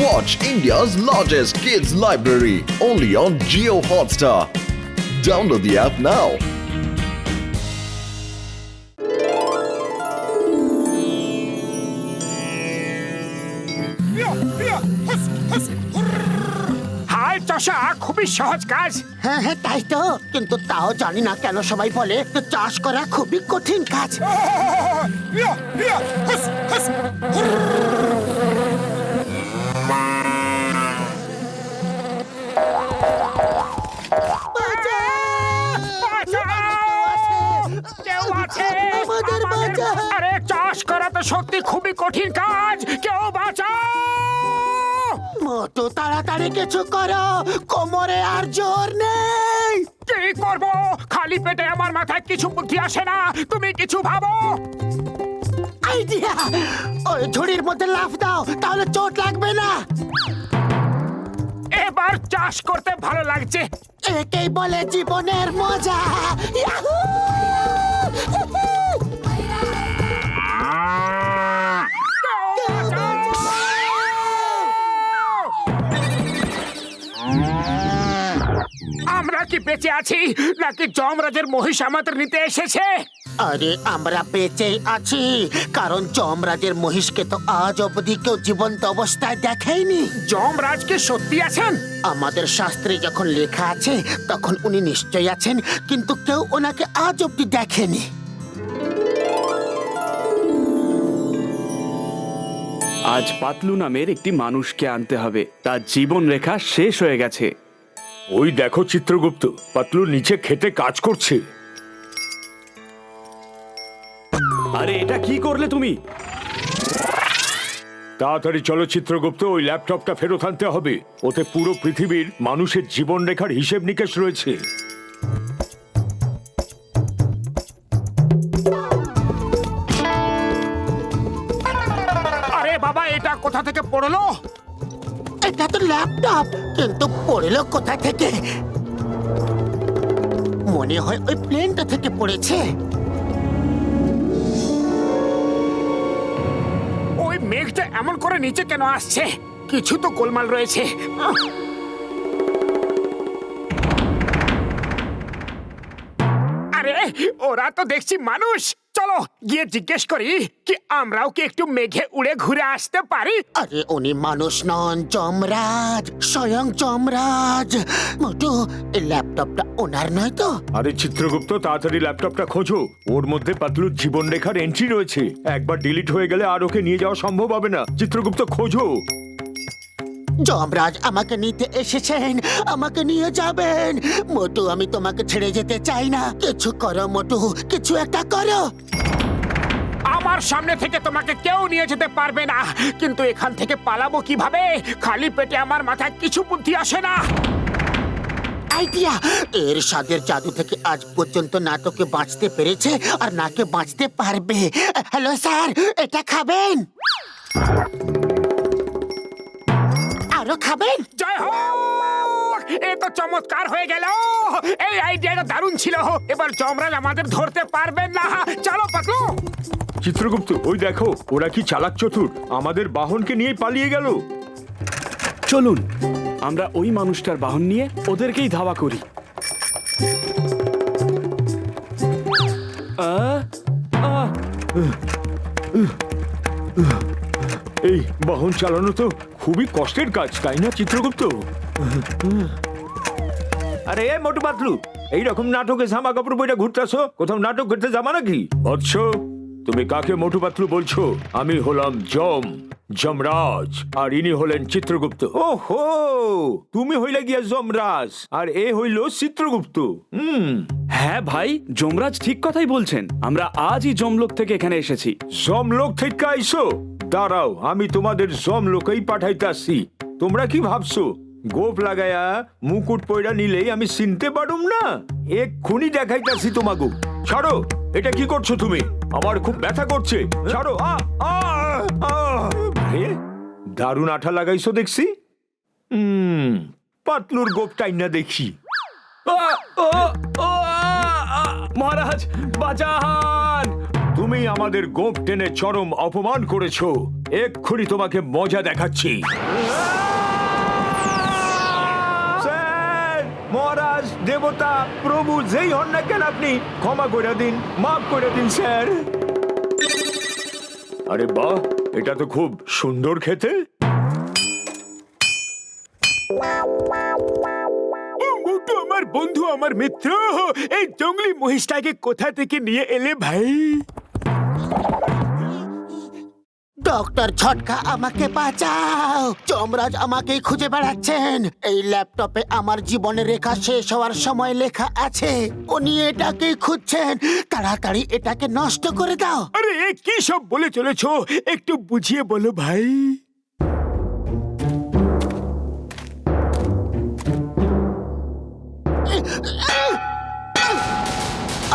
Watch India's largest kids library only on Jio Hotstar. Download the app now. হাই চষা খুবই সহজ কাজ। হ্যাঁ হ্যাঁ তাই তো, কিন্তু তাও জানি না কেন সবাই বলে যে চাষ করা খুবই কঠিন কাজ। কেউ আছে? আমাদের বাঁচা। আরে চাষ করা তো সত্যি খুবই কঠিন কাজ, কেউ বাঁচাও। মোটু তাড়াতাড়ি কিছু করো, কোমরে আর জোর নেই। কি করব? খালি পেটে আমার মাথায় কিছু বুদ্ধি আসে না, তুমি কিছু ভাবো। আইডিয়া, ওই ঝুড়ির মধ্যে লাফ দাও, তাহলে চোট লাগবে না। এবার চাষ করতে ভালো লাগছে। একেই বলে জীবনের মজা। ইয়াহু! আমরা কি বেঁচে আছি নাকি যমরাজের মহিষ আমাদের নিতে এসেছে? আরে আমরা বেঁচেই আছি, কারণ যমরাজের মহিষকে তো আজ অবধি কেউ জীবন্ত অবস্থায় দেখেইনি। যমরাজ কি সত্যি আছেন? আমাদের শাস্ত্রে যখন লেখা আছে তখন উনি নিশ্চয়ই আছেন, কিন্তু কেউ ওনাকে আজ অবধি দেখেনি। আজ পাতলু নামের একটি মানুষকে আনতে হবে, তার জীবন রেখা শেষ হয়ে গেছে। ওই দেখো চিত্রগুপ্ত, পাতলু নিচে খেতে কাজ করছে। আরে এটা কি করলে তুমি? তাড়াতাড়ি চলো চিত্রগুপ্ত, ওই ল্যাপটপটা ফেরত আনতে হবে। ওতে পুরো পৃথিবীর মানুষের জীবন রেখার হিসেব নিকেশ রয়েছে। আরে বাবা, এটা কোথা থেকে পড়লো? এটা তো ল্যাপটপ, কিন্তু পড়লো কোথা থেকে? মনে হয় ওই প্লেনটা থেকে পড়েছে। ওই মেঘটা এমন করে নিচে কেন আসছে? কিছু তো গোলমাল রয়েছে। আরে ওরা তো দেখছি মানুষ। চলো গিয়ে জিজ্ঞেস করি কি আমরাও কি একটু মেঘে উড়ে ঘুরে আসতে পারি। আরে উনি মানুষ নন, যমরাজ, স্বয়ং যমরাজ। মোটু, এই ল্যাপটপটা ওনার নয় তো? আরে চিত্রগুপ্ত, তাড়াতাড়ি ল্যাপটপটা খোঁজো। ওর মধ্যে পাতলুর জীবন রেখার এন্ট্রি রয়েছে। একবার ডিলিট হয়ে গেলে আর ওকে নিয়ে যাওয়া সম্ভব হবে না। চিত্রগুপ্ত খোঁজো। যমরাজ আমাকে নিতে এসেছেন, আমাকে নিয়ে যাবেন। মোটু, আমি তোমাকে ছেড়ে যেতে চাই না। কিছু করো মোটু, কিছু একটা করো। আমার সামনে থেকে তোমাকে কেউ নিয়ে যেতে পারবে না, কিন্তু এখান থেকে পালাবো কিভাবে? খালি পেটে আমার মাথায় কিছু বুদ্ধি আসে না। আইডিয়া, এর স্বাদের জাদু থেকে আজ পর্যন্ত না তোকে বাঁচতে পেরেছে আর নাকে বাঁচতে পারবে। হ্যালো স্যার, এটা খাবেন? আরো খাবেন? জয় হোক, এ তো চমৎকার হয়ে গেল। এই আইডিয়াটা দারুণ ছিল। এবার যমরাজ আমাদের ধরতে পারবেন না। চলো পাতলু। চিত্রগুপ্ত, ওই দেখো, ওরা কি চালাক চতুর, আমাদের বাহনকে নিয়ে পালিয়ে গেল। চলুন আমরা ওই মানুষটার বাহন নিয়ে ওদেরকেই ধাওয়া করি। এই বাহন চালানো তো খুবই কষ্টের কাজ, তাই না চিত্রগুপ্ত? আরে মোটু পাতলু, এইরকম নাটকে জামা কাপড় বইটা ঘুরতেছো, কোথাও নাটক করতে যাবা নাকি? বৎস, তুমি কাকে মোটু পাতলু বলছো? আমি হলাম যমরাজ, আর ইনি হলেন চিত্রগুপ্ত। ওহো, তুমি হইলে গিয়া যমরাজ আর এ হইল চিত্রগুপ্ত। হ্যাঁ ভাই, যমরাজ ঠিক কথাই বলছেন। আমরা আজই যমলোক থেকে এখানে এসেছি। যমলোক থেকে আইসো? দাঁড়াও, আমি তোমাদের যমলোকেই পাঠাইতাছি। তোমরা কি ভাবছো গোপ লাগায়া মুকুট পয়রা নিলেই আমি চিনতে পারুম না? এক্ষুনি দেখাইতাছি তোমাগো। ছাড়ো, এটা কি করছো তুমি? আমার খুব ব্যথা করছে, ছাড়ো। দারুণ আঠা লাগাইছো দেখছি। পাতলুর গোপটাই না দেখি। মহারাজ বাঁচান! তুমি তুমি আমাদের গোঁফ টেনে চরম অপমান করেছো। এক্ষুনি তোমাকে মজা দেখাচ্ছি। স্যার, মহারাজ, দেবতা, প্রভু যেই হন না কেন আপনি ক্ষমা করে দিন, মাফ করে দিন স্যার। আরে বাহ, এটা তো খুব সুন্দর খেতে। মোটু আমার বন্ধু, আমার মিত্র, এই জঙ্গলি মহিষটাকে কোথা থেকে নিয়ে এলে ভাই? ডক্টর ঝটকা, আমাকে বাঁচাও। যমরাজ আমাকেই খুঁজে বেড়াচ্ছেন। এই ল্যাপটপে আমার জীবনের রেখা শেষ হওয়ার সময় লেখা আছে। উনি এটাকেই খুঁজছেন। তাড়াতাড়ি এটাকে নষ্ট করে দাও। আরে এ কি সব বলে চলেছো? একটু বুঝিয়ে বলো ভাই।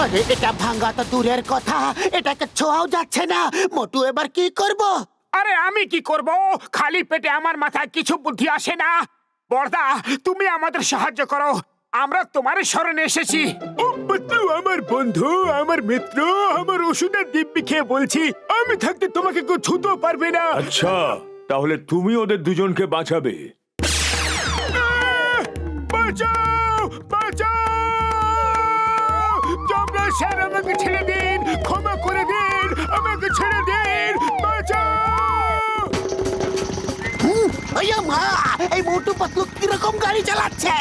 আরে এটা ভাঙা তো দূরের কথা, এটাকে ছোঁয়াও যাচ্ছে না। মোটু, এবার কি করব? আরে আমি কি করব? খালি পেটে আমার মাথায় কিছু বুদ্ধি আসে না। বর্দা, তুমি আমাদের সাহায্য করো, আমরা তোমার শরণে এসেছি। ও পাতলু, আমার বন্ধু, আমার মিত্র, আমার ওষুধের দিব্যি খেয়ে বলছি, আমি থাকতে তোমাকে কেউ ছুঁতেও পারবে না। আচ্ছা, তাহলে তুমি ওদের দুজনকে বাঁচাবে। বাঁচাও, বাঁচাও! যমরাজ স্যার, আমাকে ছেড়ে দিন, ক্ষমা করে দিন, আমাকে ছেড়ে দিন, বাঁচাও! ওয়া মা, এই মোটু পাতলু কিরকম গাড়ি চালাচ্ছে?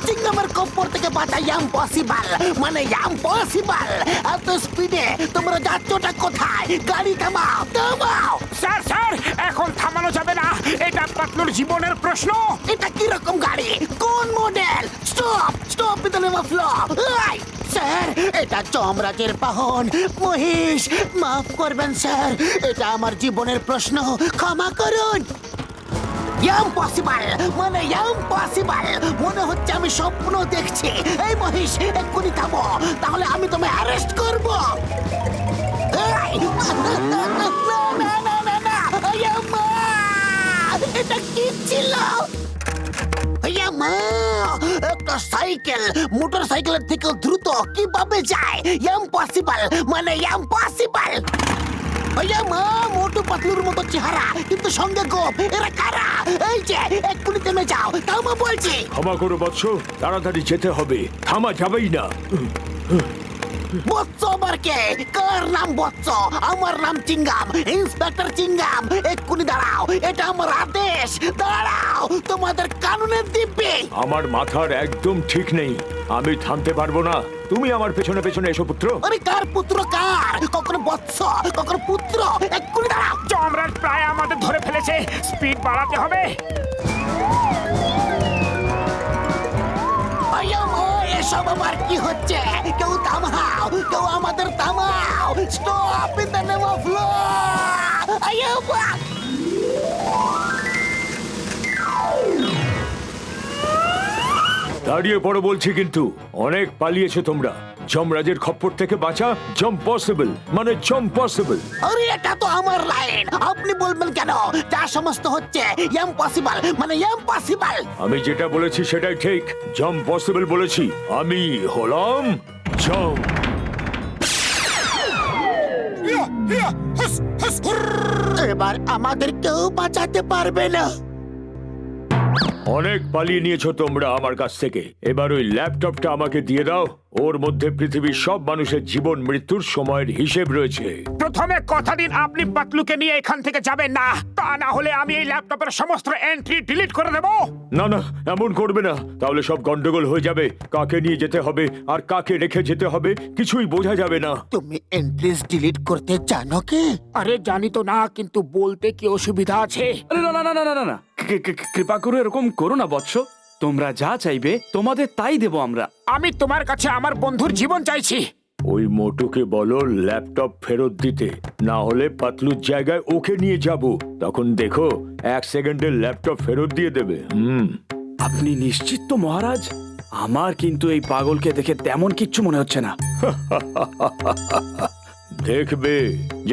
চিংগামের কপ্পর থেকে বাঁচা ইম্পসিবল, মানে ইম্পসিবল। এত স্পিডে তোমরা যাচ্ছটা কোথায়? গাড়ি থামাও, থামাও। স্যার, স্যার, এখন থামানো যাবে না, এটা পাতলুর জীবনের প্রশ্ন। এটা কিরকম গাড়ি? কোন model? Stop, stop with the name of law. Sir, এটা যমরাজের বাহন, মহিষ। মাফ করবেন স্যার, এটা আমার জীবনের প্রশ্ন, ক্ষমা করুন। ইম্পসিবল, মানে ইম্পসিবল। মনে হচ্ছে আমি স্বপ্ন দেখছি। এই মহিষ, এক্ষুনি থামো, তাহলে আমি তোমায় অ্যারেস্ট করব। এটা কি ছিল? একটা সাইকেল মোটর সাইকেলের থেকে দ্রুত কিভাবে যায়? ইম্পসিবল, মানে ইম্পসিবল। মা, মোটু পাতলুর মতো চেহারা, কিন্তু সঙ্গে গোপ। এরা কারা? এই যে, এক্ষুনি থেমে যাও, থামো বলছি। ক্ষমা করো বৎস, তাড়াতাড়ি যেতে হবে, থামা যাবেই না। বৎস আবার কে? কার নাম বৎস? আমার নাম চিঙ্গাম, ইন্সপেক্টর চিঙ্গাম। এক্ষুনি দাঁড়াও, এটা আমার আদেশ। দাঁড়াও, তোমাদের কানুনের দিব্যি। আমার মাথার একদম ঠিক নেই, আমি থামতে পারবো না। তুমি আমার পেছনে পেছনে এসো পুত্র। আরে কার পুত্র কার? কখনো বৎস, কখনো পুত্র। এক্ষুনি দাঁড়াও। যমরাজ প্রায় আমাদের ধরে ফেলেছে, স্পিড বাড়াতে হবে। এসব আবার কি হচ্ছে? কেউ থামাও, কেউ আমাদের থামাও। Stop in the name of law. দাঁড়িয়ে পড়ো বলছি, কিন্তু অনেক পালিয়েছো তোমরা। যমরাজের খপ্পর থেকে বাঁচা জম্প পসিবল, মানে জম্প পসিবল। আরে এটা তো আমার লাইন, আপনি বলবেন কেন? যা সমস্ত হচ্ছে ইম্পসিবল, মানে ইম্পসিবল। আমি যেটা বলেছি সেটাই ঠিক, জম্প পসিবল বলেছি। আমি হলাম জম্প। এবার আমাদের কেউ বাঁচাতে পারবে না। অনেক পালিয়ে নিয়েছো তোমরা আমার কাছ থেকে। এবার ওই ল্যাপটপটা আমাকে দিয়ে দাও। ওর মধ্যে পৃথিবীর সব মানুষের জীবন মৃত্যুর সময়ের হিসেব রয়েছে। প্রথমে কথা দিন, আপনি পাতলুকে নিয়ে এখান থেকে যাবেন না, তা না হলে আমি এই ল্যাপটপের সমস্ত এন্ট্রি ডিলিট করে দেব। না না, এমন করবে না, তাহলে সব গন্ডগোল হয়ে যাবে। কাকে নিয়ে যেতে হবে আর কাকে রেখে যেতে হবে কিছুই বোঝা যাবে না। তুমি এন্ট্রিজ ডিলিট করতে জানো কি? আরে জানি তো না, কিন্তু বলতে কি অসুবিধা আছে? আরে না না না না না না, কৃপা করে এরকম করো না বৎস। তোমরা যা চাইবে তোমাদের তাই দেব আমরা। আমি তোমার কাছে আমার বন্ধুর জীবন চাইছি। ওই মোটুকে বলো ল্যাপটপ ফেরত দিতে, না হলে পাতলুর জায়গায় ওকে নিয়ে যাব। তখন দেখো 1 সেকেন্ডের ল্যাপটপ ফেরত দিয়ে দেবে। আপনি নিশ্চিত তো মহারাজ? আমার কিন্তু এই পাগলকে দেখে তেমন কিচ্ছু মনে হচ্ছে না। দেখবে,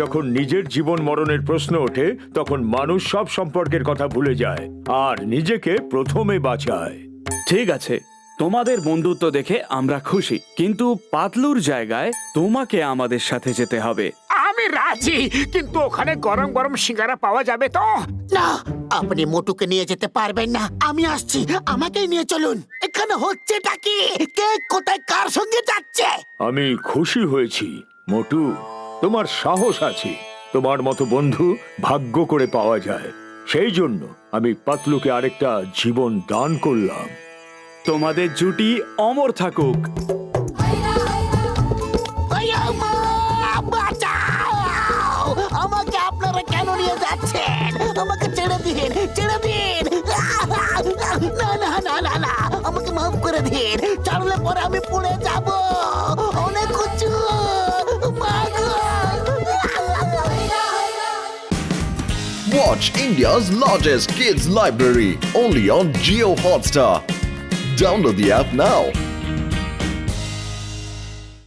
যখন নিজের জীবন মরণের প্রশ্ন ওঠে তখন মানুষ সব সম্পর্কের কথা ভুলে যায় আর নিজেকে প্রথমে বাঁচায়। ঠিক আছে, তোমাদের বন্ধুত্ব দেখে আমরা খুশি, কিন্তু পাতলুর জায়গায় তোমাকে আমাদের সাথে যেতে হবে। আমি রাজি, কিন্তু ওখানে গরম গরম সিঙ্গারা পাওয়া যাবে তো? না, আপনি মোটুকে নিয়ে যেতে পারবেন না। আমি আসছি, আমাকেই নিয়ে চলুন। এখানে হচ্ছেটা কি? কে কোথায় কার সঙ্গে যাচ্ছে? আমি খুশি হয়েছি মোটু, তোমার সাহস আছে। তোমার মতো বন্ধু ভাগ্য করে পাওয়া যায়, সেই জন্য আমি পাতলুকে আরেকটা জীবন দান করলাম। তোমাদের জুটি অমর থাকুক। ওয়া মা! বাঁচাও! আমাকে আপনারা কেন নিয়ে যাচ্ছেন? আমাকে ছেড়ে দিন, ছেড়ে দিন! না না না না না, আমাকে মাফ করে দিন। ছাড়লে পরে আমি পড়ে যাব। অনেক উঁচু। মা গো! Watch India's largest kids library only on Geo Hotstar. Download the app now.